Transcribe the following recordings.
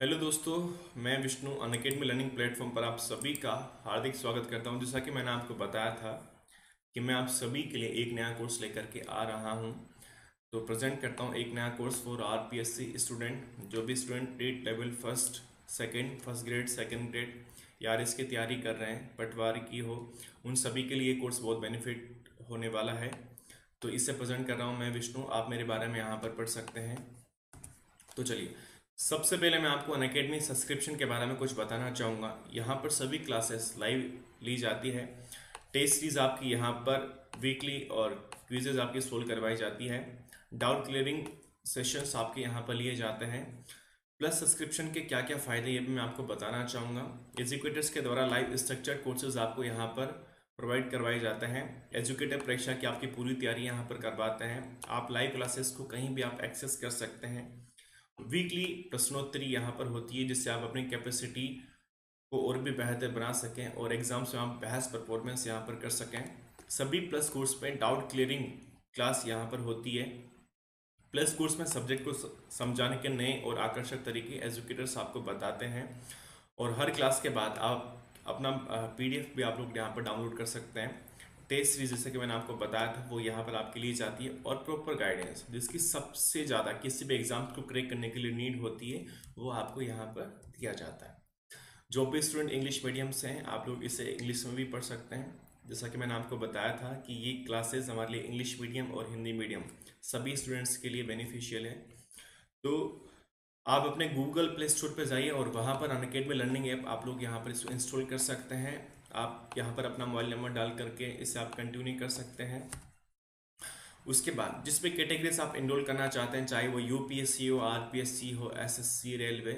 Hello दोस्तों, मैं Vishnu Unacademy learning platform पर आप सभी का हार्दिक स्वागत करता हूं। जैसा कि मैंने आपको बताया था कि मैं आप सभी के लिए एक नया कोर्स लेकर के आ रहा हूं। तो प्रेजेंट करता हूं एक नया कोर्स फॉर आरपीएससी स्टूडेंट। जो भी student state level first grade second grade या आरएस की तैयारी कर रहे हैं, पटवारी की हो, उन सभी के लिए ये कोर्स बहुत बेनिफिट होने वाला है। तो इससे प्रेजेंट कर रहा हूँ मैं विष्णु। आप मेरे बारे में यहाँ पर पढ़ सकते हैं। तो चलिए, सबसे पहले मैं आपको अनअकैडमी सब्सक्रिप्शन के बारे में कुछ बताना चाहूँगा। यहाँ पर सभी क्लासेस लाइव ली जाती है। टेस्ट सीरीज आपकी यहाँ पर वीकली और क्विजेज आपकी सोल्व करवाई जाती है। डाउट क्लियरिंग सेशंस आपके यहाँ पर लिए जाते हैं। प्लस सब्सक्रिप्शन के क्या क्या फ़ायदे ये भी मैं आपको बताना चाहूँगा। एजुकेटर्स के द्वारा लाइव स्ट्रक्चर्ड कोर्सेज आपको यहाँ पर प्रोवाइड करवाए जाते हैं। एजुकेटर परीक्षा की आपकी पूरी तैयारी यहाँ पर करवाते हैं। आप लाइव क्लासेस को कहीं भी आप एक्सेस कर सकते हैं। वीकली प्रश्नोत्तरी यहाँ पर होती है, जिससे आप अपनी कैपेसिटी को और भी बेहतर बना सकें और एग्जाम्स में आप बेस्ट परफॉर्मेंस यहाँ पर कर सकें। सभी प्लस कोर्स पे डाउट क्लियरिंग क्लास यहाँ पर होती है। प्लस कोर्स में सब्जेक्ट को समझाने के नए और आकर्षक तरीके एजुकेटर्स आपको बताते हैं। और हर क्लास के बाद आप अपना पीडीएफ भी आप लोग यहाँ पर डाउनलोड कर सकते हैं। टेस्ट सीरीज जैसे कि मैंने आपको बताया था वो यहाँ पर आपके लिए जाती है, और प्रॉपर गाइडेंस जिसकी सबसे ज़्यादा किसी भी एग्जाम को क्रैक करने के लिए नीड होती है वो आपको यहाँ पर दिया जाता है। जो भी स्टूडेंट इंग्लिश मीडियम से हैं, आप लोग इसे इंग्लिश में भी पढ़ सकते हैं। जैसा कि मैंने आपको बताया था कि ये क्लासेस हमारे लिए इंग्लिश मीडियम और हिंदी मीडियम सभी स्टूडेंट्स के लिए बेनिफिशियल है। तो आप अपने गूगल प्ले स्टोर पर जाइए और वहाँ पर अनअकैडमी लर्निंग ऐप आप लोग यहाँ पर इसको इंस्टॉल कर सकते हैं। आप यहाँ पर अपना मोबाइल नंबर डाल करके इसे आप कंटिन्यू कर सकते हैं। उसके बाद जिस भी कैटेगरीज आप इनरोल करना चाहते हैं, चाहे वो यूपीएससी हो, आरपीएससी हो, एसएससी, रेलवे,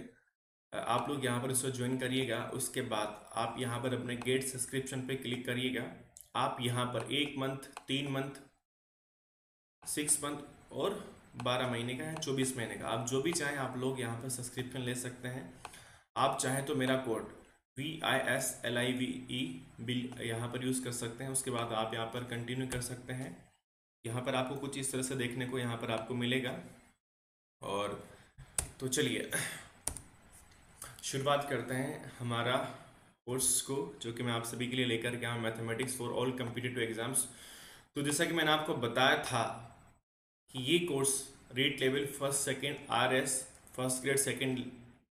आप लोग यहाँ पर इसको ज्वाइन करिएगा। उसके बाद आप यहाँ पर अपने गेट सब्सक्रिप्शन पे क्लिक करिएगा। आप यहाँ पर 1 मंथ, 3 मंथ, 6 मंथ और 12 महीने का है, 24 महीने का, आप जो भी चाहें आप लोग यहाँ पर सब्सक्रिप्शन ले सकते हैं। आप चाहें तो मेरा कोड VISLIVE बिल यहाँ पर यूज़ कर सकते हैं। उसके बाद आप यहाँ पर कंटिन्यू कर सकते हैं। यहाँ पर आपको कुछ इस तरह से देखने को यहाँ पर आपको मिलेगा। और तो चलिए शुरुआत करते हैं हमारा कोर्स को, जो कि मैं आप सभी के लिए लेकर के आया हूँ, mathematics for all competitive exams. तो जैसा कि मैंने आपको बताया था कि ये course rate level first second RS first grade second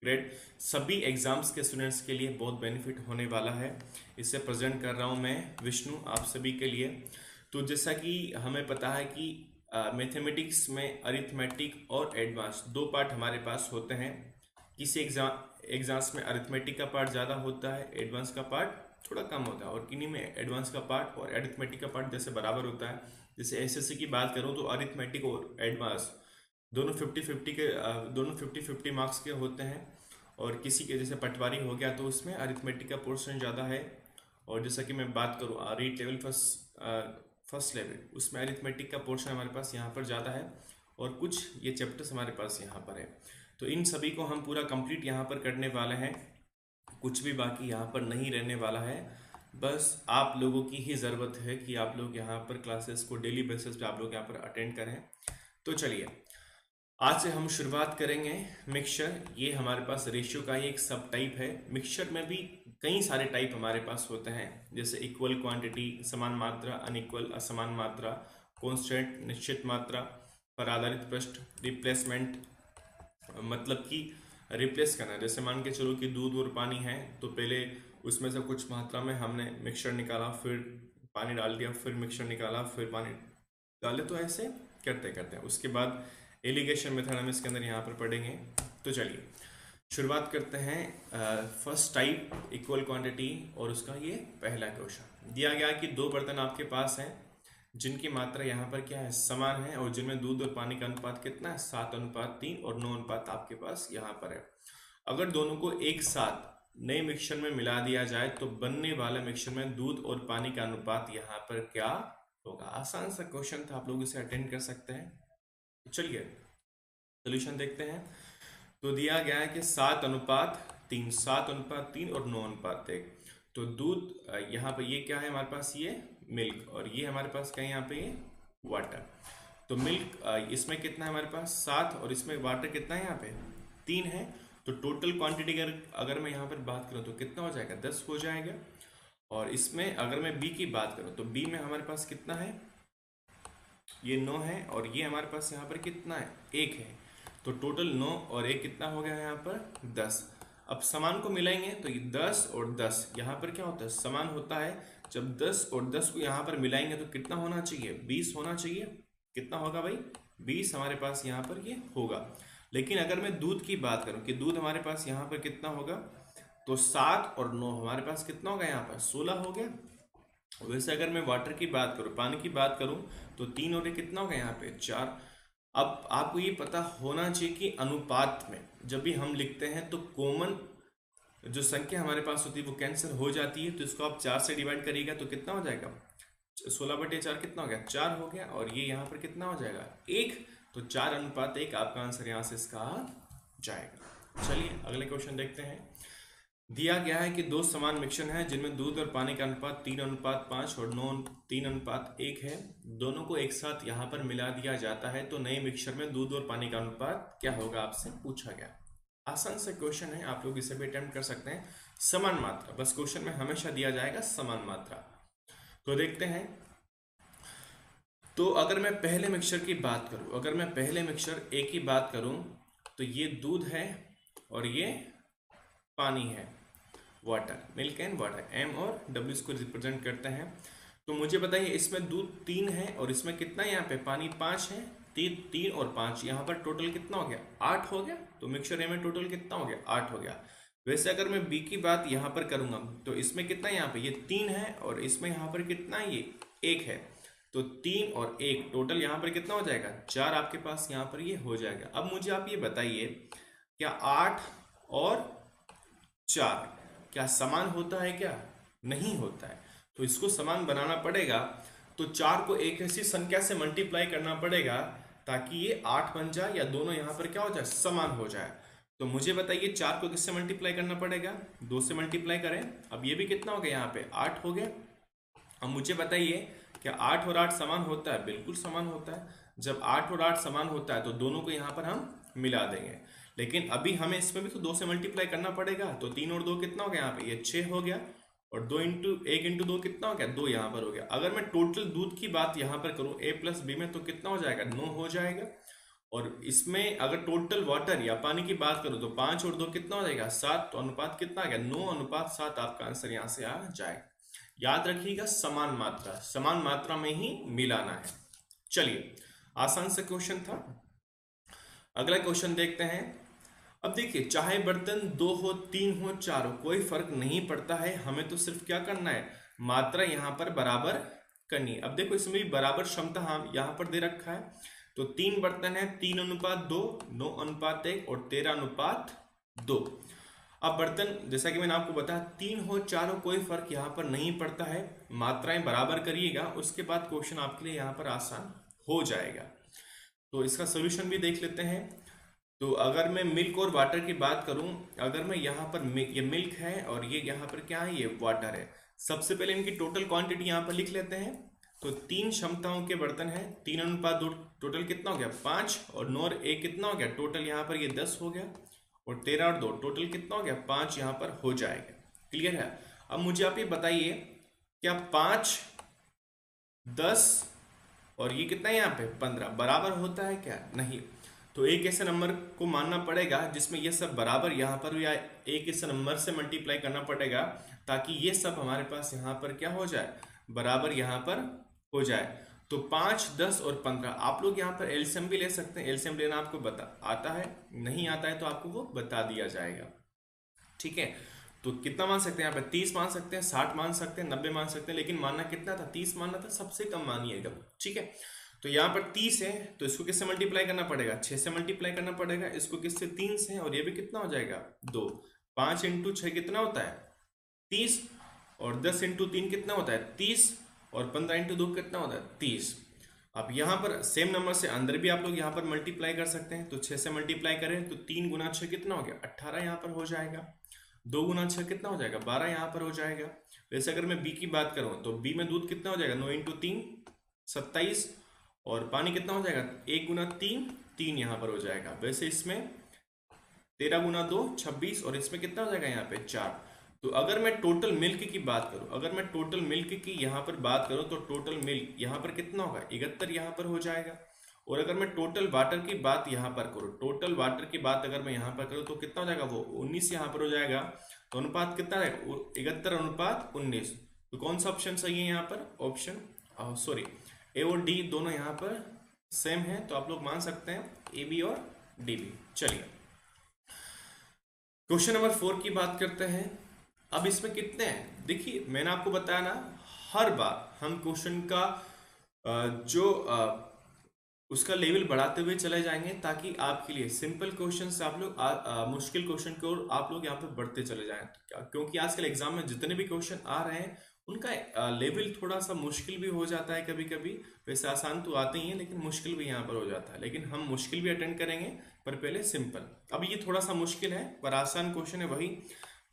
grade सभी एग्जाम्स के स्टूडेंट्स के लिए बहुत बेनिफिट होने वाला है। इसे प्रेजेंट कर रहा हूँ मैं विष्णु आप सभी के लिए। तो जैसा कि हमें पता है कि मैथमेटिक्स में अरिथमेटिक और एडवांस दो पार्ट हमारे पास होते हैं। किसी एग्जाम्स में अरिथमेटिक का पार्ट ज़्यादा होता है, एडवांस का पार्ट थोड़ा कम होता है, और किन्हीं में एडवांस का पार्ट और अरिथमेटिक का पार्ट जैसे बराबर होता है। जैसे एसएससी की बात करूँ तो अरिथमेटिक और एडवांस दोनों 50-50 के दोनों 50-50 मार्क्स के होते हैं। और किसी के जैसे पटवारी हो गया तो उसमें अरिथमेटिक का पोर्शन ज़्यादा है। और जैसा कि मैं बात करूँ रीट लेवल फर्स्ट लेवल, उसमें अरिथमेटिक का पोर्शन हमारे पास यहाँ पर ज़्यादा है, और कुछ ये चैप्टर्स हमारे पास यहाँ पर है। तो इन सभी को हम पूरा कंप्लीट यहाँ पर करने वाले हैं। कुछ भी बाकी यहाँ पर नहीं रहने वाला है। बस आप लोगों की ही ज़रूरत है कि आप लोग यहाँ पर क्लासेस को डेली बेसिस पे आप लोग यहाँ पर अटेंड करें। तो चलिए आज से हम शुरुआत करेंगे मिक्सचर। ये हमारे पास रेशियो का ही एक सब टाइप है। मिक्सचर में भी कई सारे टाइप हमारे पास होते हैं, जैसे इक्वल क्वांटिटी, समान मात्रा, अनइक्वल असमान मात्रा, कॉन्स्टेंट निश्चित मात्रा पर आधारित प्रश्न, रिप्लेसमेंट मतलब कि रिप्लेस करना। जैसे मान के चलो कि दूध और पानी है, तो पहले उसमें से कुछ मात्रा में हमने मिक्सचर निकाला, फिर पानी डाल दिया, फिर मिक्सचर निकाला, फिर पानी डाले, तो ऐसे करते करते हैं। उसके बाद एलिगेशन मेथड हम इसके अंदर यहाँ पर पढ़ेंगे। तो चलिए शुरुआत करते हैं। फर्स्ट टाइप इक्वल क्वांटिटी, और उसका ये पहला क्वेश्चन दिया गया कि दो बर्तन आपके पास हैं जिनकी मात्रा यहाँ पर क्या है, समान है, और जिनमें दूध और पानी का अनुपात कितना है, 7:3 और 9 अनुपात आपके पास यहाँ पर है। अगर दोनों को एक साथ नए मिक्सचर में मिला दिया जाए तो बनने वाले मिक्सचर में दूध और पानी का अनुपात यहाँ पर क्या होगा। आसान सा क्वेश्चन था, आप लोग इसे अटेंड कर सकते हैं। चलिए सोल्यूशन देखते हैं। तो दिया गया है कि 7:3, 7:3 और 9:1। तो दूध यहाँ पर ये क्या है हमारे पास, ये मिल्क, और ये हमारे पास क्या है यहाँ पे, ये वाटर। तो मिल्क इसमें कितना है हमारे पास 7, और इसमें वाटर कितना है यहाँ पे 3 है। तो टोटल क्वांटिटी अगर मैं यहाँ पर बात करूँ तो कितना हो जाएगा, 10 हो जाएगा। और इसमें अगर मैं बी की बात करूँ तो बी में हमारे पास कितना है, ये 9 है, और ये हमारे पास यहाँ पर कितना है, 1 है। तो टोटल 9 और 1 कितना हो गया यहाँ पर, 10। अब समान को मिलाएंगे तो ये 10 और 10 यहाँ पर क्या होता है, समान होता है। जब 10 और 10 को यहाँ पर मिलाएंगे तो कितना होना चाहिए, 20 होना चाहिए। कितना होगा भाई, 20 हमारे पास यहाँ पर ये होगा। लेकिन अगर मैं दूध की बात करूँ कि दूध हमारे पास यहाँ पर कितना होगा, तो 7 और 9 हमारे पास कितना होगा, यहाँ पर 16 हो गया। वैसे अगर मैं वाटर की बात करूँ, पानी की बात करूँ, तो 3 और 1 कितना होगा यहाँ पे, 4। अब आपको ये पता होना चाहिए कि अनुपात में जब भी हम लिखते हैं तो कॉमन जो संख्या हमारे पास होती है वो कैंसिल हो जाती है। तो इसको आप 4 से डिवाइड करिएगा तो कितना हो जाएगा, 16/4 कितना हो गया, 4 हो गया। और ये यहाँ पर कितना हो जाएगा, 1। तो 4:1 आपका आंसर यहाँ से इसका आ जाएगा। चलिए अगले क्वेश्चन देखते हैं। दिया गया है कि दो समान मिक्सचर हैं जिनमें दूध और पानी का अनुपात 3:5 और 3:1 है। दोनों को एक साथ यहाँ पर मिला दिया जाता है तो नए मिक्सचर में दूध और पानी का अनुपात क्या होगा, आपसे पूछा गया। आसान से क्वेश्चन है, आप लोग इसे भी अटेम्प्ट कर सकते हैं। समान मात्रा, बस क्वेश्चन में हमेशा दिया जाएगा समान मात्रा। तो देखते हैं। तो अगर मैं पहले मिक्सचर की बात करूं, अगर मैं पहले मिक्सचर ए की बात करूं तो ये दूध है और ये पानी है, water, milk and water. M और डब्ल्यू इसको रिप्रेजेंट करते हैं। तो मुझे बताइए इसमें दूध 3 है और इसमें कितना है, यहाँ पे पानी 5 है। 3 और 5 यहाँ पर टोटल कितना हो गया, 8 हो गया। तो मिक्सचर ए में टोटल कितना हो गया, 8 हो गया। वैसे अगर मैं बी की बात यहाँ पर करूंगा तो इसमें कितना है, यहाँ पे ये 3 है और इसमें यहाँ पर कितना है, ये 1 है। तो 3 और 1 टोटल यहाँ पर कितना हो जाएगा, 4 आपके पास यहाँ पर ये हो जाएगा। अब मुझे आप ये बताइए क्या 8 और 4 क्या समान होता है, क्या नहीं होता है। तो इसको समान बनाना पड़ेगा तो 4 को एक ऐसी संख्या से मल्टीप्लाई करना पड़ेगा ताकि ये 8 बन जाए या दोनों यहाँ पर क्या हो जाए, समान हो जाए। तो मुझे बताइए 4 को किससे मल्टीप्लाई करना पड़ेगा, 2 से मल्टीप्लाई करें। अब ये भी कितना हो गया, यहाँ पे 8 हो गया। अब मुझे बताइए क्या 8 और 8 समान होता है, बिल्कुल समान होता है। जब 8 और 8 समान होता है तो दोनों को यहाँ पर हम मिला देंगे। लेकिन अभी हमें इसमें भी तो 2 से मल्टीप्लाई करना पड़ेगा। तो 3 और 2 कितना हो गया, यहाँ पे ये 6 हो गया। और 1 इंटू 2 कितना हो गया, 2 यहाँ पर हो गया। अगर मैं टोटल दूध की बात यहाँ पर करूँ ए प्लस बी में तो कितना हो जाएगा, 9 हो जाएगा। और इसमें अगर टोटल वाटर या पानी की बात करूँ तो 5 और 2 कितना हो जाएगा, 7। तो अनुपात कितना आ गया, 9:7 आपका आंसर यहाँ से आ जाएगा। याद रखिएगा समान मात्रा, समान मात्रा में ही मिलाना है। चलिए आसान से क्वेश्चन था। अगला क्वेश्चन देखते हैं। अब देखिए चाहे बर्तन 2 हो, 3 हो, 4 हो, कोई फर्क नहीं पड़ता है। हमें तो सिर्फ क्या करना है, मात्रा यहाँ पर बराबर करनी है। अब देखो इसमें भी बराबर क्षमता हम यहाँ पर दे रखा है। तो 3 बर्तन है, 3:2, 9:1 और 13:2। अब बर्तन जैसा कि मैंने आपको बताया 3 हो 4 हो कोई फर्क यहाँ पर नहीं पड़ता है, मात्राएं बराबर करिएगा, उसके बाद क्वेश्चन आपके लिए यहाँ पर आसान हो जाएगा। तो इसका सोल्यूशन भी देख लेते हैं। तो अगर मैं मिल्क और वाटर की बात करूं, अगर मैं यहाँ पर ये मिल्क है और ये यहाँ पर क्या है, ये वाटर है। सबसे पहले इनकी टोटल क्वांटिटी यहाँ पर लिख लेते हैं। तो 3 क्षमताओं के बर्तन हैं, 3:2 टोटल कितना हो गया, 5। और 9 और 1 कितना हो गया, टोटल यहाँ पर ये 10 हो गया। और 13 और 2 टोटल कितना हो गया, 5 यहाँ पर हो जाएगा। क्लियर है। अब मुझे आप ये बताइए क्या 5, 10 और ये कितना है यहाँ पे 15 बराबर होता है क्या, नहीं। तो एक ऐसे नंबर को मानना पड़ेगा जिसमें ये सब बराबर यहाँ पर, या एक ऐसे नंबर से मल्टीप्लाई करना पड़ेगा ताकि ये सब हमारे पास यहाँ पर क्या हो जाए, बराबर यहाँ पर हो जाए। तो 5, 10 और 15 आप लोग यहाँ पर एलसीएम भी ले सकते हैं। एलसीएम लेना आपको आता है, नहीं आता है तो आपको वो बता दिया जाएगा। ठीक है। तो कितना मान सकते हैं यहाँ पे, 30 मान सकते हैं, 60 मान सकते हैं, 90 मान सकते हैं, लेकिन मानना कितना था, 30 मानना था। सबसे कम मानिएगा। ठीक है। तो यहाँ पर 30 है तो इसको किससे मल्टीप्लाई करना पड़ेगा, 6 से मल्टीप्लाई करना पड़ेगा। इसको किससे, 3 से। और ये भी कितना हो जाएगा, 2। 5 इंटू 6 कितना होता है, 30। और 10 इंटू 3 कितना होता है, 30। और 15 इंटू 2 कितना होता है, 30। अब यहाँ पर सेम नंबर से अंदर भी आप लोग यहाँ पर मल्टीप्लाई कर सकते हैं। तो 6 से मल्टीप्लाई करें तो 3 गुना 6 कितना हो गया, 18 यहाँ पर हो जाएगा। 2 गुना 6 कितना हो जाएगा, 12 यहाँ पर हो जाएगा। वैसे अगर मैं बी की बात करूँ तो बी में दूध कितना हो जाएगा, 9 इंटू 3 27। और पानी कितना हो जाएगा, 1 गुना 3 3 यहाँ पर हो जाएगा। वैसे इसमें 13 गुना 2 26, और इसमें कितना हो जाएगा यहाँ पे 4। तो अगर मैं टोटल मिल्क की बात करूं, अगर मैं टोटल मिल्क की यहाँ पर बात करूं, तो टोटल मिल्क यहाँ पर कितना होगा 71 यहाँ पर हो जाएगा। और अगर मैं टोटल वाटर की बात यहाँ पर करूँ, टोटल वाटर की बात अगर मैं यहाँ पर करूँ तो कितना हो जाएगा, वो 19 यहाँ पर हो जाएगा। तो अनुपात कितना है, 71:19। तो कौन सा ऑप्शन सही है यहाँ पर, ऑप्शन सॉरी ए और डी दोनों यहाँ पर सेम है, तो आप लोग मान सकते हैं ए बी और डी बी। चलिए क्वेश्चन नंबर 4 की बात करते हैं। अब इसमें कितने हैं, देखिए मैंने आपको बताया ना, हर बार हम क्वेश्चन का जो उसका लेवल बढ़ाते हुए चले जाएंगे, ताकि आपके लिए सिंपल क्वेश्चन से आप लोग मुश्किल क्वेश्चन की ओर आप लोग यहाँ पे बढ़ते चले जाएं। क्योंकि आजकल एग्जाम में जितने भी क्वेश्चन आ रहे हैं उनका लेवल थोड़ा सा मुश्किल भी हो जाता है कभी कभी। वैसे आसान तो आते ही हैं, लेकिन मुश्किल भी यहाँ पर हो जाता है। लेकिन हम मुश्किल भी अटेंड करेंगे, पर पहले सिंपल। अब ये थोड़ा सा मुश्किल है पर आसान क्वेश्चन है। वही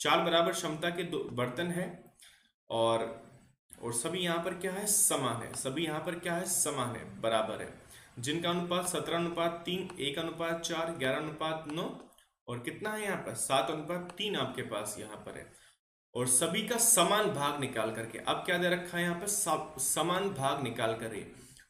4 बराबर क्षमता के 2 बर्तन है, और सभी यहाँ पर क्या है, समान है। सभी यहाँ पर क्या है, समान है, बराबर है, जिनका अनुपात 17:3, 1:4, 11:9 और कितना है यहाँ पर 7:3 आपके पास यहाँ पर है। और सभी का समान भाग निकाल करके, अब क्या दे रखा है यहाँ पर, समान भाग निकाल कर।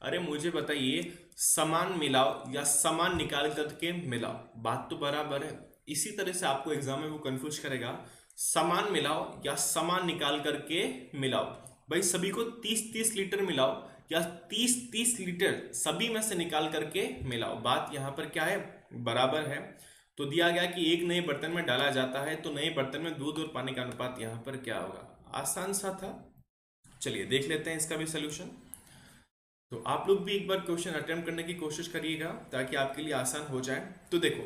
अरे मुझे बताइए, समान मिलाओ या समान निकाल करके मिलाओ, बात तो बराबर है। इसी तरह से आपको एग्जाम में वो कंफ्यूज करेगा, समान मिलाओ या समान निकाल करके मिलाओ। भाई सभी को 30-30 लीटर मिलाओ या 30-30 लीटर सभी में से निकाल करके मिलाओ, बात यहाँ पर क्या है, बराबर है। तो दिया गया कि एक नए बर्तन में डाला जाता है, तो नए बर्तन में दूध और पानी का अनुपात यहाँ पर क्या होगा, आसान सा था। चलिए देख लेते हैं इसका भी सोल्यूशन। तो आप लोग भी एक बार क्वेश्चन अटेम्प्ट करने की कोशिश करिएगा, ताकि आपके लिए आसान हो जाए। तो देखो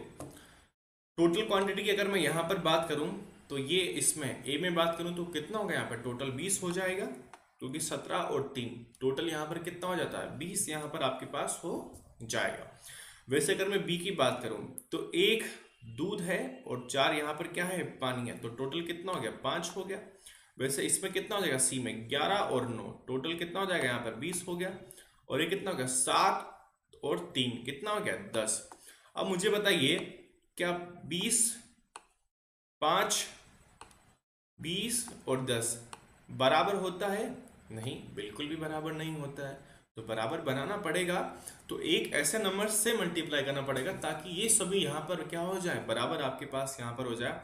टोटल क्वांटिटी की अगर मैं यहाँ पर बात करूं, तो ये इसमें ए में बात करूं तो कितना होगा यहाँ पर, टोटल 20 हो जाएगा, क्योंकि 17 और 3 टोटल यहाँ पर कितना हो जाता है, 20 यहाँ पर आपके पास हो जाएगा। वैसे अगर मैं बी की बात करूं, तो 1 दूध है और 4 यहाँ पर क्या है, पानी है, तो टोटल कितना हो गया, 5 हो गया। वैसे इसमें कितना हो जाएगा, सी में 11 और 9, टोटल कितना हो जाएगा यहाँ पर 20 हो गया। और ये कितना हो गया, 7 और 3 कितना हो गया, 10। अब मुझे बताइए, क्या 20, 5, 20 और 10 बराबर होता है? नहीं, बिल्कुल भी बराबर नहीं होता है। तो बराबर बनाना पड़ेगा, तो एक ऐसे नंबर से मल्टीप्लाई करना पड़ेगा ताकि ये सभी यहाँ पर क्या हो जाए, बराबर आपके पास यहाँ पर हो जाए।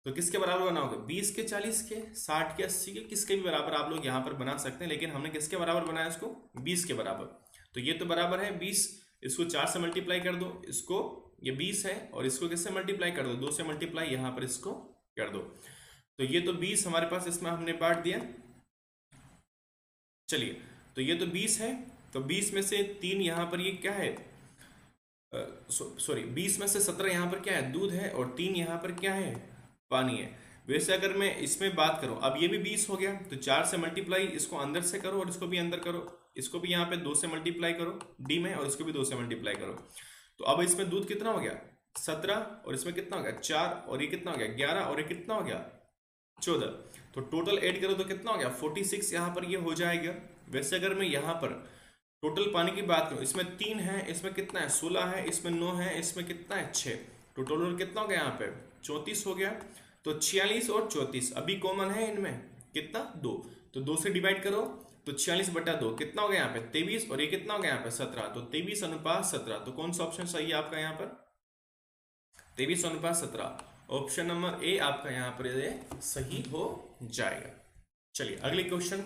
तो किसके बराबर बनाओगे, 20 के, 40 के, 60 के, 80 के, किसके भी बराबर आप लोग यहाँ पर बना सकते हैं। लेकिन हमने किसके बराबर बनाया इसको, 20 के बराबर। तो ये तो बराबर है 20, इसको 4 से मल्टीप्लाई कर दो, इसको ये 20 है, और इसको किससे मल्टीप्लाई कर दो, 2 से मल्टीप्लाई यहाँ पर इसको कर दो। तो ये तो 20 हमारे पास इसमें हमने बांट दिया। चलिए, तो ये तो 20 है, तो 20 में से 3 यहाँ पर ये क्या है, सॉरी 20 में से 17 यहाँ पर क्या है, दूध है, और 3 यहाँ पर क्या है, पानी है। वैसे अगर मैं इसमें बात करूं, अब ये भी 20 हो गया, तो 4 से मल्टीप्लाई इसको अंदर से करो और इसको भी अंदर करो, इसको भी यहाँ पे 2 से मल्टीप्लाई करो डी में, और इसको भी 2 से मल्टीप्लाई करो। तो अब इसमें दूध कितना हो गया, 17, और इसमें कितना हो गया 4, और ये कितना हो गया 11, और ये कितना हो गया 14। तो टोटल ऐड करो तो कितना हो गया 46 यहाँ पर ये हो जाएगा। वैसे अगर मैं यहाँ पर टोटल पानी की बात करूं, इसमें 3 है, इसमें कितना है 16 है, इसमें 9 है, इसमें कितना है 6, तो टोटल कितना हो गया यहाँ पे 34 हो गया। तो 46 और 34 अभी कॉमन है इनमें, कितना 2, तो 2 से डिवाइड करो तो 46/2 कितना हो गया यहाँ पे 23, और ये कितना हो गया यहाँ पे 17, तो 23:17। तो कौन सा ऑप्शन सही है आपका यहाँ पर, 23:17, ऑप्शन नंबर ए आपका यहाँ पर ये सही हो जाएगा। चलिए अगले क्वेश्चन,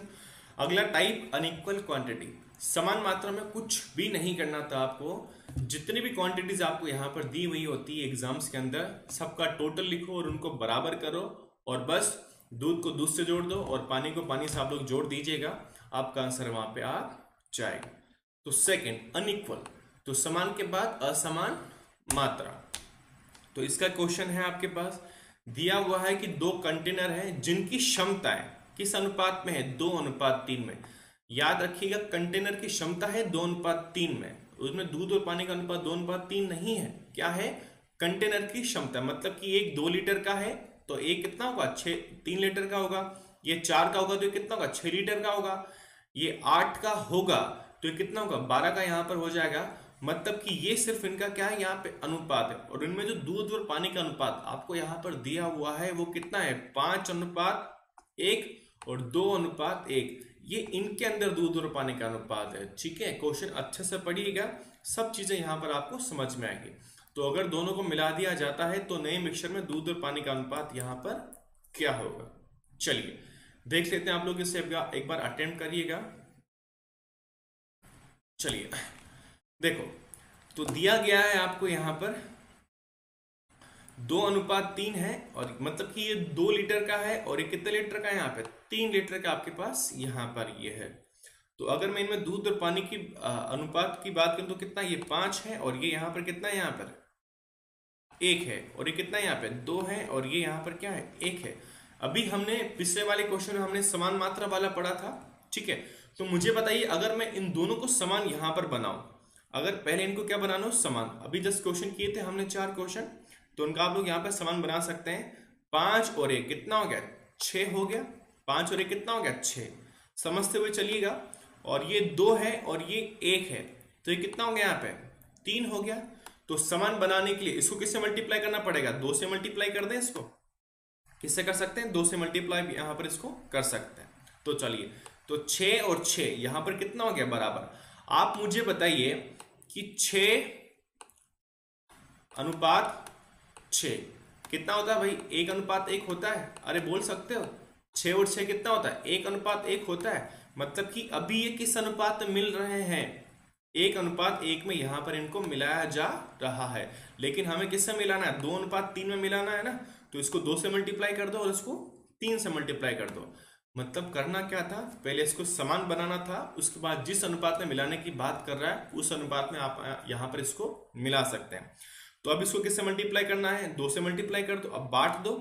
अगला टाइप अनइक्वल क्वांटिटी। समान मात्रा में कुछ भी नहीं करना था आपको, जितनी भी क्वांटिटीज आपको यहाँ पर दी हुई होती है एग्जाम्स के अंदर, सबका टोटल लिखो और उनको बराबर करो, और बस दूध को दूध से जोड़ दो और पानी को पानी से आप लोग जोड़ दीजिएगा, आपका आंसर वहां पे आ जाएगा। तो सेकंड अनइक्वल, तो समान के बाद असमान मात्रा। तो इसका क्वेश्चन है आपके पास, दिया हुआ है कि 2 कंटेनर हैं जिनकी क्षमताएं किस अनुपात में है, 2:3 में। याद रखिएगा कंटेनर की क्षमता है 2:3 में, उसमें दूध और पानी का अनुपात 2:3 नहीं है। क्या है, कंटेनर की क्षमता, मतलब कि एक 2 लीटर का है तो एक कितना होगा 3 लीटर का होगा, ये 4 का होगा तो ये कितना होगा 6 लीटर का होगा, ये 8 का होगा तो ये कितना होगा 12 का यहाँ पर हो जाएगा। मतलब कि ये सिर्फ इनका क्या है, यहाँ पे अनुपात है। और इनमें जो दूध और पानी का अनुपात आपको यहाँ पर दिया हुआ है वो कितना है, 5:1 और 2:1। ये इनके अंदर दूध और पानी का अनुपात है। ठीक है, क्वेश्चन अच्छे से पढ़िएगा, सब चीजें यहाँ पर आपको समझ में आएंगी। तो अगर दोनों को मिला दिया जाता है तो नए मिक्सचर में दूध और पानी का अनुपात यहाँ पर क्या होगा। चलिए देख लेते हैं, आप लोग इसे एक बार अटेम्प्ट करिएगा। चलिए देखो, तो दिया गया है आपको यहाँ पर 2:3 है, और मतलब कि ये 2 लीटर का है, और ये कितने लीटर का है, यहाँ पे 3 लीटर का आपके पास यहाँ पर ये है। तो अगर मैं इनमें दूध और पानी की अनुपात की बात करूं तो कितना, ये 5 है, और ये यहाँ पर कितना है, यहाँ पर 1 है, और ये कितना है, यहाँ पे 2 है, और ये यहाँ पर क्या है, 1 है। अभी हमने पिछले वाले क्वेश्चन में हमने समान मात्रा वाला पढ़ा था। ठीक है, तो मुझे बताइए अगर मैं इन दोनों को समान यहाँ पर बनाऊं, अगर पहले इनको क्या बनाना हो, समान। अभी जस्ट क्वेश्चन किए थे हमने 4 क्वेश्चन, तो उनका आप लोग यहाँ पर समान बना सकते हैं। 5 और 1 कितना हो गया, 6 हो गया। 5 और 1 कितना हो गया, 6। समझते हुए चलिएगा। और ये 2 है और ये 1 है, तो ये कितना हो गया, यहाँ पे 3 हो गया। तो समान बनाने के लिए इसको किससे मल्टीप्लाई करना पड़ेगा, 2 से मल्टीप्लाई कर दें इसको। किससे कर सकते हैं, 2 से मल्टीप्लाई यहाँ पर इसको कर सकते हैं। तो चलिए, तो 6 और 6 यहाँ पर कितना हो गया, बराबर। आप मुझे बताइए कि 6:6 कितना होता है भाई, 1:1 होता है। अरे बोल सकते हो, 6 और 6 कितना होता है, 1:1 होता है। मतलब कि अभी ये किस अनुपात में मिल रहे हैं, 1:1 में यहाँ पर इनको मिलाया जा रहा है। लेकिन हमें किससे मिलाना है, 2:3 में मिलाना है ना। तो इसको 2 से मल्टीप्लाई कर दो और इसको 3 से मल्टीप्लाई कर दो। मतलब करना क्या था, पहले इसको समान बनाना था, उसके बाद जिस अनुपात में मिलाने की बात कर रहा है उस अनुपात में आप यहाँ पर इसको मिला सकते हैं। तो अब इसको किससे मल्टीप्लाई करना है, 2 से मल्टीप्लाई कर दो। अब बांट दो,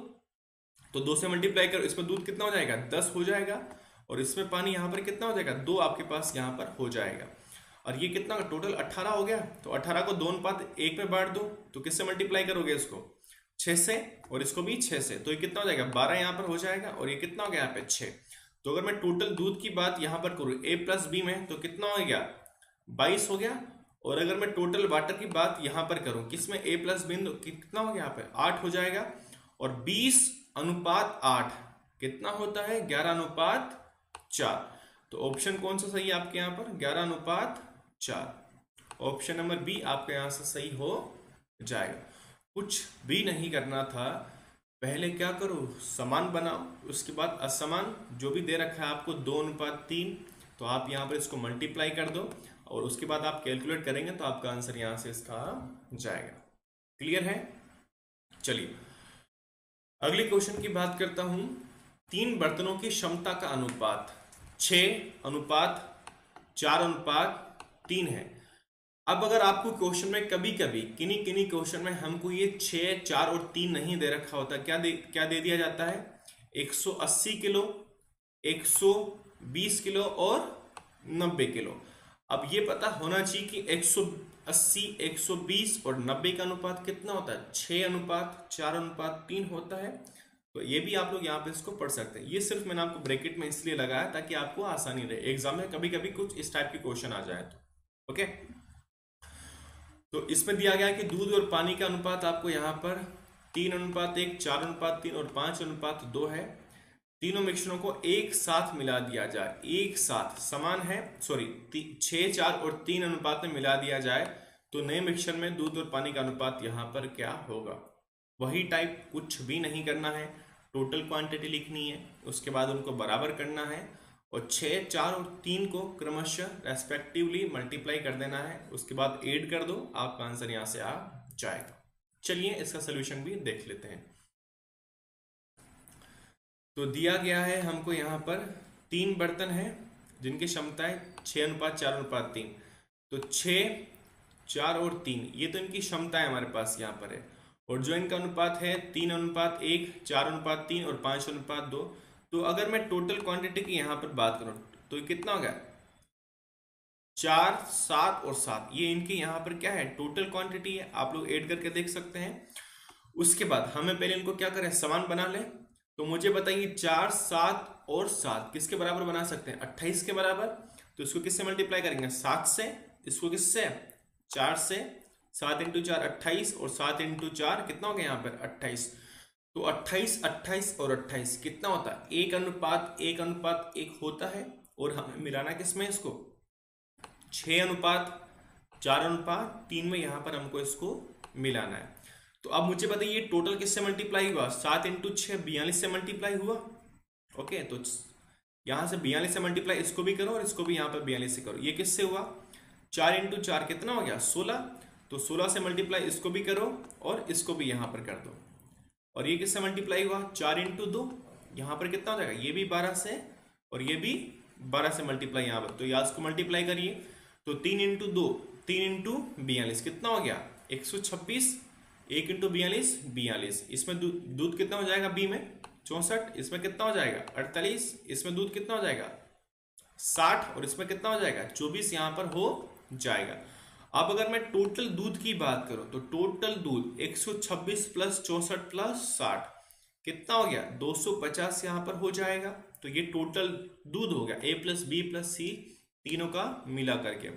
तो 2 से मल्टीप्लाई करो, इसमें दूध कितना हो जाएगा, 10 हो जाएगा, और इसमें पानी यहाँ पर कितना हो जाएगा, 2 आपके पास यहाँ पर हो जाएगा। और ये कितना टोटल 18 हो गया। तो 18 को 2:1 में बांट दो, तो किससे मल्टीप्लाई करोगे इसको, 6 से, और इसको भी 6 से। तो ये कितना हो जाएगा, 12 यहाँ पर हो जाएगा, और ये कितना हो गया यहाँ पे 6। तो अगर मैं टोटल दूध की बात यहाँ पर करूँ A+B में, तो कितना हो गया, 22 हो गया। और अगर मैं टोटल वाटर की बात यहाँ पर करूँ किसमें, A+B, तो कितना हो गया यहाँ पे 8 हो जाएगा। और 20:8 कितना होता है, 11:4। तो ऑप्शन कौन सा सही है आपके यहाँ पर, 11:4। ऑप्शन नंबर बी आपके यहाँ से सही हो जाएगा। कुछ भी नहीं करना था, पहले क्या करो, समान बनाओ, उसके बाद असमान जो भी दे रखा है आपको 2:3, तो आप यहाँ पर इसको मल्टीप्लाई कर दो, और उसके बाद आप कैलकुलेट करेंगे तो आपका आंसर यहाँ से इसका जाएगा। क्लियर है। चलिए अगले क्वेश्चन की बात करता हूं। 3 बर्तनों की क्षमता का अनुपात 6:4:3 है। अब अगर आपको क्वेश्चन में कभी कभी किन्हीं क्वेश्चन में हमको ये 6, 4 और 3 नहीं दे रखा होता, क्या दे दिया जाता है, 180 किलो, 120 किलो और 90 किलो। अब ये पता होना चाहिए कि 180, 120 और 90 का अनुपात कितना होता है, 6:4:3 होता है। तो ये भी आप लोग यहाँ पे इसको पढ़ सकते हैं। ये सिर्फ मैंने आपको ब्रैकेट में इसलिए लगाया ताकि आपको आसानी रहे, एग्जाम में कभी कभी कुछ इस टाइप के क्वेश्चन आ जाए तो। ओके, तो इसमें दिया गया है कि दूध और पानी का अनुपात आपको यहाँ पर 3:1, 4:3 और 5:2 है। तीनों मिश्रणों को एक साथ मिला दिया जाए, एक साथ समान है, सॉरी 6, 4 और 3 अनुपात में मिला दिया जाए, तो नए मिक्सचर में दूध और पानी का अनुपात यहाँ पर क्या होगा। वही टाइप, कुछ भी नहीं करना है, टोटल क्वांटिटी लिखनी है, उसके बाद उनको बराबर करना है, और 6, 4 और 3 को क्रमशः रेस्पेक्टिवली मल्टीप्लाई कर देना है, उसके बाद ऐड कर दो, आपका आंसर यहाँ से आ जाएगा। चलिए इसका सोल्यूशन भी देख लेते हैं। तो दिया गया है हमको यहाँ पर 3 बर्तन हैं जिनकी क्षमता है 6:4:3। तो 6, 4 और 3 ये तो इनकी क्षमता है हमारे पास यहाँ पर है, और जो इनका अनुपात है 3:1, 4:3 और 5:2। तो अगर मैं टोटल क्वांटिटी की यहाँ पर बात करूँ तो ये कितना हो गया, 4, 7 और 7, ये इनकी यहाँ पर क्या है, टोटल क्वांटिटी है। आप लोग ऐड करके देख सकते हैं। उसके बाद हमें पहले इनको क्या करें, समान बना लें। तो मुझे बताइए 4, 7 और 7 किसके बराबर बना सकते हैं, 28 के बराबर। तो इसको किससे मल्टीप्लाई करेंगे, 7 से, इसको किससे, 4 से 7 इंटू 4 28 और 7 इंटू 4 कितना हो गया यहाँ पर 28। तो 28 28 और 28 कितना होता है 1:1:1 होता है। और हमें मिलाना किसमें इसको 6:4:3 में यहाँ पर हमको इसको मिलाना है। तो अब मुझे बताइए टोटल किससे मल्टीप्लाई हुआ 7 इंटू 6 42 से मल्टीप्लाई हुआ। ओके तो यहाँ से 42 से मल्टीप्लाई इसको भी करो और इसको भी यहाँ पर 42 से करो। ये किससे हुआ 4 इंटू 4 कितना हो गया 16। तो 16 से मल्टीप्लाई इसको भी करो और इसको भी यहाँ पर कर दो। और ये किससे मल्टीप्लाई हुआ 4 इंटू 2 यहाँ पर कितना हो जाएगा ये भी 12 से और ये भी 12 से मल्टीप्लाई यहाँ पर। तो यहाँ इसको मल्टीप्लाई करिए तो 3 इंटू 2 3 इंटू 42 कितना हो गया 126। 1 इंटू 42 42। इसमें दूध कितना हो जाएगा बी में 64। इसमें कितना हो जाएगा 48। इसमें दूध कितना हो जाएगा 60 और इसमें कितना हो जाएगा 24 यहाँ पर हो जाएगा। अब अगर मैं टोटल दूध की बात करूं तो टोटल दूध 126 प्लस 64 प्लस 60 कितना हो गया 250 यहाँ पर हो जाएगा। तो ये टोटल दूध हो गया ए प्लस बी प्लस सी तीनों का मिला करके।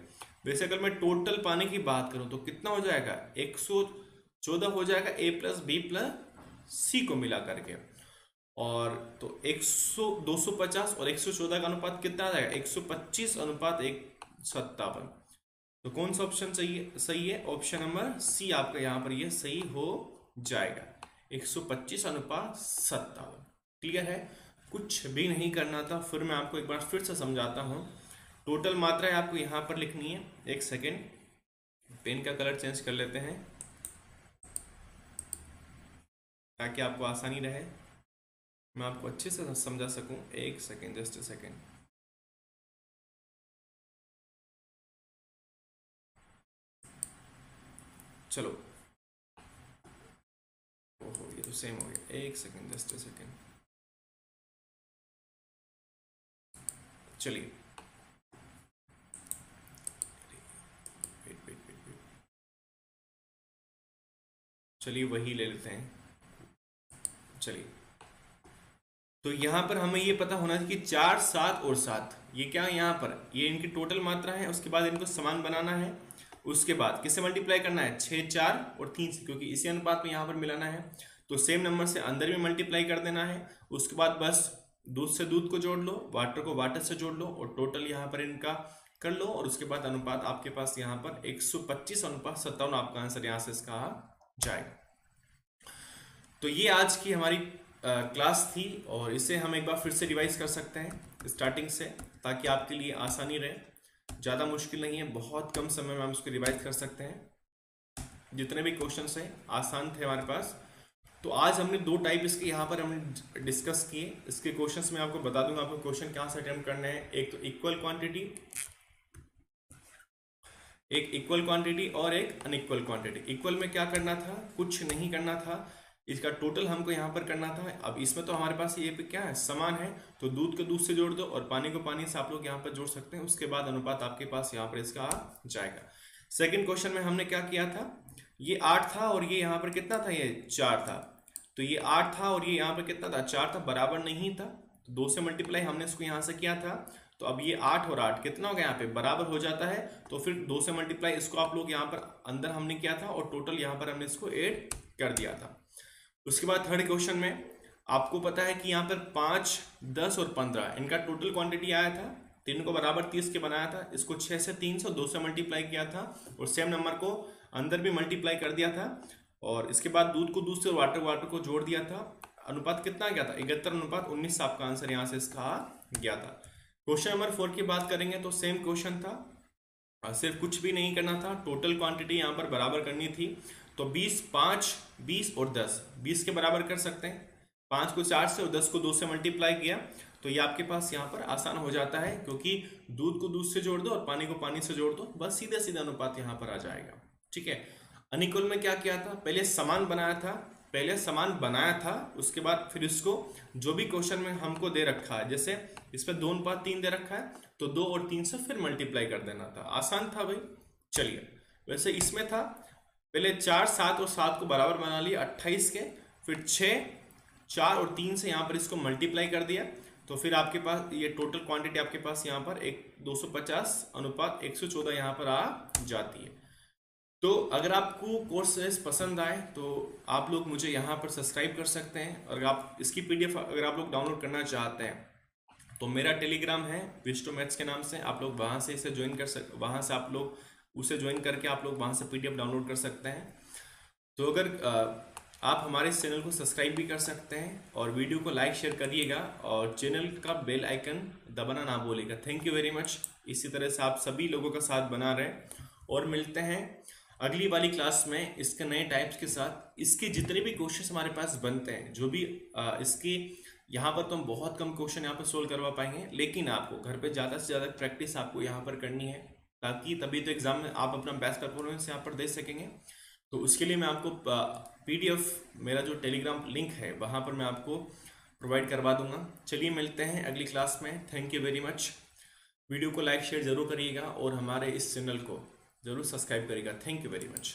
वैसे अगर मैं टोटल पानी की बात करूं तो कितना हो जाएगा 114 हो जाएगा ए प्लस बी प्लस सी को मिला करके। और तो 250 और 114 का अनुपात कितना आ जाएगा 125:157। तो कौन सा ऑप्शन सही है ऑप्शन नंबर सी आपका यहाँ पर ये सही हो जाएगा 125:57। क्लियर है कुछ भी नहीं करना था। फिर मैं आपको एक बार फिर से समझाता हूँ। टोटल मात्रा आपको यहाँ पर लिखनी है। एक सेकेंड पेन का कलर चेंज कर लेते हैं ताकि आपको आसानी रहे मैं आपको अच्छे से समझा सकूं। एक सेकेंड जस्ट अ सेकेंड। चलो ओहो ये तो सेम हो गया। एक सेकेंड जस्ट अ सेकेंड। चलिए चलिए वही ले लेते हैं। चलिए तो यहाँ पर हमें ये पता होना चाहिए कि 4 7 और 7 ये क्या है यहाँ पर ये इनकी टोटल मात्रा है। उसके बाद इनको समान बनाना है। उसके बाद किससे मल्टीप्लाई करना है 6 4 और 3 से क्योंकि इसी अनुपात में यहाँ पर मिलाना है। तो सेम नंबर से अंदर भी मल्टीप्लाई कर देना है। उसके बाद बस दूध से दूध को जोड़ लो वाटर को वाटर से जोड़ लो और टोटल यहाँ पर इनका कर लो। और उसके बाद अनुपात आपके पास यहाँ पर 125:57 आपका आंसर यहाँ से इसका आ जाएगा। तो ये आज की हमारी क्लास थी और इसे हम एक बार फिर से रिवाइज कर सकते हैं स्टार्टिंग से ताकि आपके लिए आसानी रहे। ज़्यादा मुश्किल नहीं है बहुत कम समय में हम इसको रिवाइज कर सकते हैं। जितने भी क्वेश्चंस हैं आसान थे हमारे पास। तो आज हमने 2 टाइप इसके यहाँ पर हमने डिस्कस किए। इसके क्वेश्चंस में आपको बता दूंगा आपको क्वेश्चन कहाँ से अटेम्प्ट करने हैं। एक तो इक्वल क्वांटिटी और एक अनइक्वल क्वांटिटी। इक्वल में क्या करना था कुछ नहीं करना था इसका टोटल हमको यहाँ पर करना था। अब इसमें तो हमारे पास ये क्या है समान है तो दूध को दूध से जोड़ दो और पानी को पानी से आप लोग यहाँ पर जोड़ सकते हैं। उसके बाद अनुपात आपके पास यहाँ पर इसका आ जाएगा। सेकंड क्वेश्चन में हमने क्या किया था ये 8 था और ये यहाँ पर कितना था ये 4 था। तो ये 8 था और ये यहाँ पर कितना था 4 था बराबर नहीं था। तो 2 से मल्टीप्लाई हमने इसको यहाँ से किया था। तो अब ये 8 और 8 कितना हो गया यहाँ पे बराबर हो जाता है। तो फिर 2 से मल्टीप्लाई इसको आप लोग यहाँ पर अंदर हमने किया था और टोटल यहाँ पर हमने इसको ऐड कर दिया था। उसके बाद थर्ड क्वेश्चन में आपको पता है कि यहाँ पर 5 10 और 15 इनका टोटल क्वांटिटी आया था। तीन को बराबर 30 के बनाया था। इसको 6 से 302 से मल्टीप्लाई किया था और सेम नंबर को अंदर भी मल्टीप्लाई कर दिया था। और इसके बाद दूध को दूध से वाटर को जोड़ दिया था। अनुपात कितना गया था 71:19 आपका आंसर यहाँ से इसका आ गया था। क्वेश्चन नंबर 4 की बात करेंगे तो सेम क्वेश्चन था सिर्फ कुछ भी नहीं करना था टोटल क्वांटिटी यहाँ पर बराबर करनी थी। तो 20 5 20 और 10 20 के बराबर कर सकते हैं। 5 को 4 से और 10 को 2 से मल्टीप्लाई किया तो ये आपके पास यहाँ पर आसान हो जाता है क्योंकि दूध को दूध से जोड़ दो और पानी को पानी से जोड़ दो बस सीधे सीधे अनुपात यहाँ पर आ जाएगा। ठीक है अनइक्वल में क्या किया था पहले समान बनाया था। उसके बाद फिर इसको जो भी क्वेश्चन में हमको दे रखा है जैसे इसमें 2:3 दे रखा है तो 2 और 3 से फिर मल्टीप्लाई कर देना था। आसान था भाई। चलिए वैसे इसमें था पहले 4 7 और 7 को बराबर बना लिया 28 के। फिर 6 4 और 3 से यहाँ पर इसको मल्टीप्लाई कर दिया तो फिर आपके पास ये टोटल क्वांटिटी आपके पास यहाँ पर 250:114 यहाँ पर आ जाती है। तो अगर आपको कोर्सेज पसंद आए तो आप लोग मुझे यहाँ पर सब्सक्राइब कर सकते हैं, और आप इसकी पीडीएफ अगर आप लोग डाउनलोड करना चाहते हैं तो मेरा टेलीग्राम है विस्टो मैथ्स के नाम से, आप लोग वहाँ से इसे ज्वाइन वहाँ से आप लोग उसे ज्वाइन करके आप लोग वहाँ से पीडीएफ डाउनलोड कर सकते हैं। तो अगर आप हमारे इस चैनल को सब्सक्राइब भी कर सकते हैं और वीडियो को लाइक शेयर करिएगा और चैनल का बेल आइकन दबाना ना भूलिएगा। Thank you very much. इसी तरह से आप सभी लोगों का साथ बना रहे और मिलते हैं अगली वाली क्लास में इसके नए टाइप्स के साथ। इसके जितने भी क्वेश्चन हमारे पास बनते हैं, जो भी इसके यहाँ पर तो हम बहुत कम क्वेश्चन यहाँ पर सोल्व करवा पाएंगे, लेकिन आपको घर पे ज़्यादा से ज़्यादा प्रैक्टिस आपको यहाँ पर करनी है, ताकि तभी तो एग्जाम में आप अपना बेस्ट परफॉर्मेंस यहाँ पर दे सकेंगे। तो उसके लिए मैं आपको पीडीएफ, मेरा जो टेलीग्राम लिंक है वहाँ पर मैं आपको प्रोवाइड करवा दूंगा। चलिए मिलते हैं अगली क्लास में। Thank you very much. Video को लाइक शेयर ज़रूर करिएगा और हमारे इस चैनल को ज़रूर सब्सक्राइब करिएगा। Thank you very much.